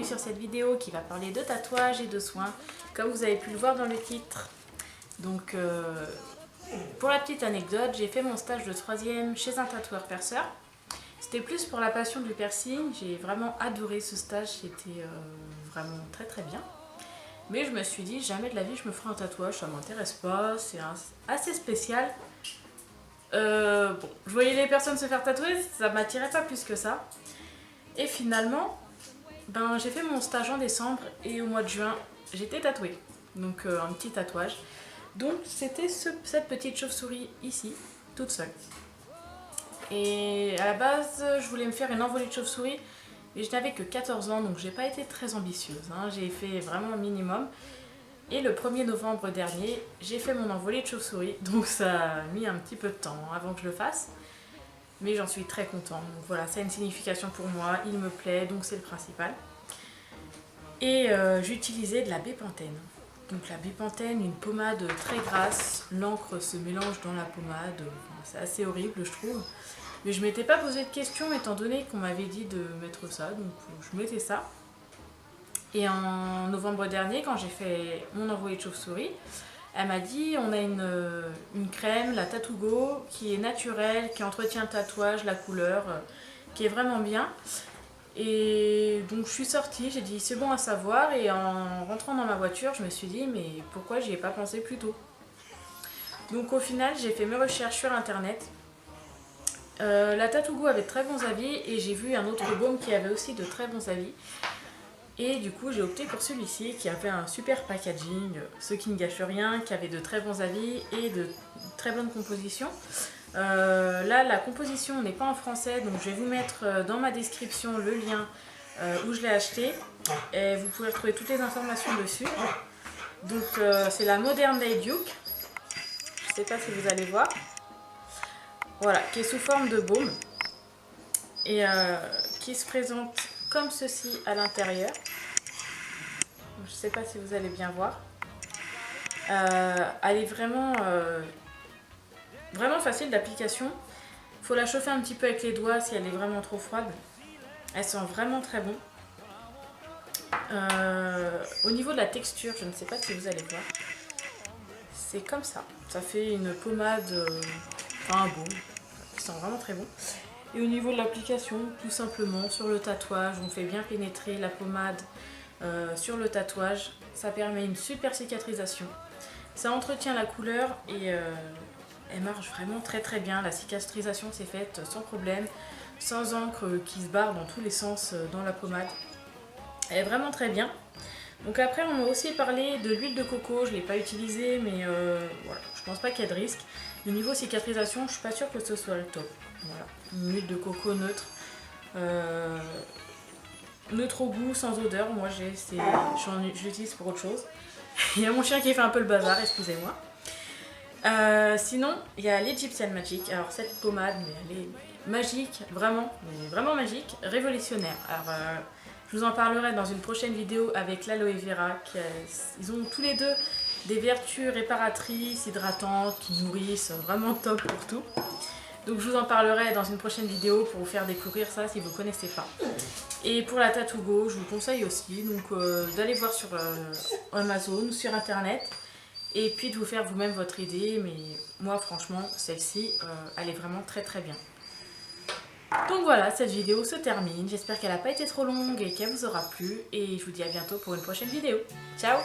bienvenue sur cette vidéo qui va parler de tatouage et de soins, comme vous avez pu le voir dans le titre. Donc, pour la petite anecdote, j'ai fait mon stage de 3e chez un tatoueur perceur. C'était plus pour la passion du piercing, j'ai vraiment adoré ce stage, c'était vraiment très très bien. Mais je me suis dit, jamais de la vie je me ferai un tatouage, ça m'intéresse pas, c'est assez spécial. Bon, je voyais les personnes se faire tatouer, ça m'attirait pas plus que ça. Et finalement, j'ai fait mon stage en décembre et au mois de juin, j'étais tatouée. Donc un petit tatouage. Donc c'était cette petite chauve-souris ici, toute seule. Et à la base, je voulais me faire une envolée de chauve-souris, mais je n'avais que 14 ans, donc j'ai pas été très ambitieuse. J'ai fait vraiment un minimum. Et le 1er novembre dernier, j'ai fait mon envolée de chauve-souris, donc ça a mis un petit peu de temps avant que je le fasse. Mais j'en suis très contente, donc voilà, ça a une signification pour moi, il me plaît, donc c'est le principal. Et j'utilisais de la bépantène. Donc la bépantène, une pommade très grasse, l'encre se mélange dans la pommade, c'est assez horrible je trouve. Mais je m'étais pas posé de questions étant donné qu'on m'avait dit de mettre ça, donc je mettais ça. Et en novembre dernier, quand j'ai fait mon envolée de chauve-souris, elle m'a dit on a une crème, la Tatougo, qui est naturelle, qui entretient le tatouage, la couleur, qui est vraiment bien. Et donc je suis sortie, j'ai dit c'est bon à savoir, et en rentrant dans ma voiture, je me suis dit mais pourquoi j'y ai pas pensé plus tôt. Donc au final, j'ai fait mes recherches sur internet. La Tatougo avait de très bons avis et j'ai vu un autre baume qui avait aussi de très bons avis. Et du coup, j'ai opté pour celui-ci qui avait un super packaging, ce qui ne gâche rien, qui avait de très bons avis et de très bonne composition. Là, la composition n'est pas en français, donc je vais vous mettre dans ma description le lien où je l'ai acheté. Et vous pouvez retrouver toutes les informations dessus. Donc, c'est la Modern Day Duke. Je ne sais pas si vous allez voir. Voilà, qui est sous forme de baume. Et qui se présente comme ceci à l'intérieur. Je ne sais pas si vous allez bien voir. Elle est vraiment facile d'application. Il faut la chauffer un petit peu avec les doigts si elle est vraiment trop froide. Elle sent vraiment très bon. Au niveau de la texture, je ne sais pas si vous allez voir. C'est comme ça. Ça fait une pommade, un baume, qui sent vraiment très bon. Et au niveau de l'application, tout simplement, sur le tatouage, on fait bien pénétrer la pommade sur le tatouage. Ça permet une super cicatrisation. Ça entretient la couleur et elle marche vraiment très très bien. La cicatrisation s'est faite sans problème, sans encre qui se barre dans tous les sens dans la pommade. Elle est vraiment très bien. Donc après, on m'a aussi parlé de l'huile de coco. Je ne l'ai pas utilisée, mais voilà, je pense pas qu'il y ait de risque. Le niveau cicatrisation, je suis pas sûre que ce soit le top. Voilà, une huile de coco neutre. Neutre au goût, sans odeur. Moi, j'utilise pour autre chose. Il y a mon chien qui fait un peu le bazar, excusez-moi. Sinon, il y a l'Egyptian Magic. Alors, cette pommade, mais elle est magique, vraiment, mais vraiment magique, révolutionnaire. Alors, je vous en parlerai dans une prochaine vidéo avec l'aloe vera. Ils ont tous les deux des vertus réparatrices, hydratantes, qui nourrissent, vraiment top pour tout. Donc je vous en parlerai dans une prochaine vidéo pour vous faire découvrir ça si vous ne connaissez pas. Et pour la Tatougo, je vous conseille aussi d'aller voir sur Amazon ou sur internet et puis de vous faire vous-même votre idée. Mais moi franchement, celle-ci, elle est vraiment très très bien. Donc voilà, cette vidéo se termine. J'espère qu'elle n'a pas été trop longue et qu'elle vous aura plu. Et je vous dis à bientôt pour une prochaine vidéo. Ciao!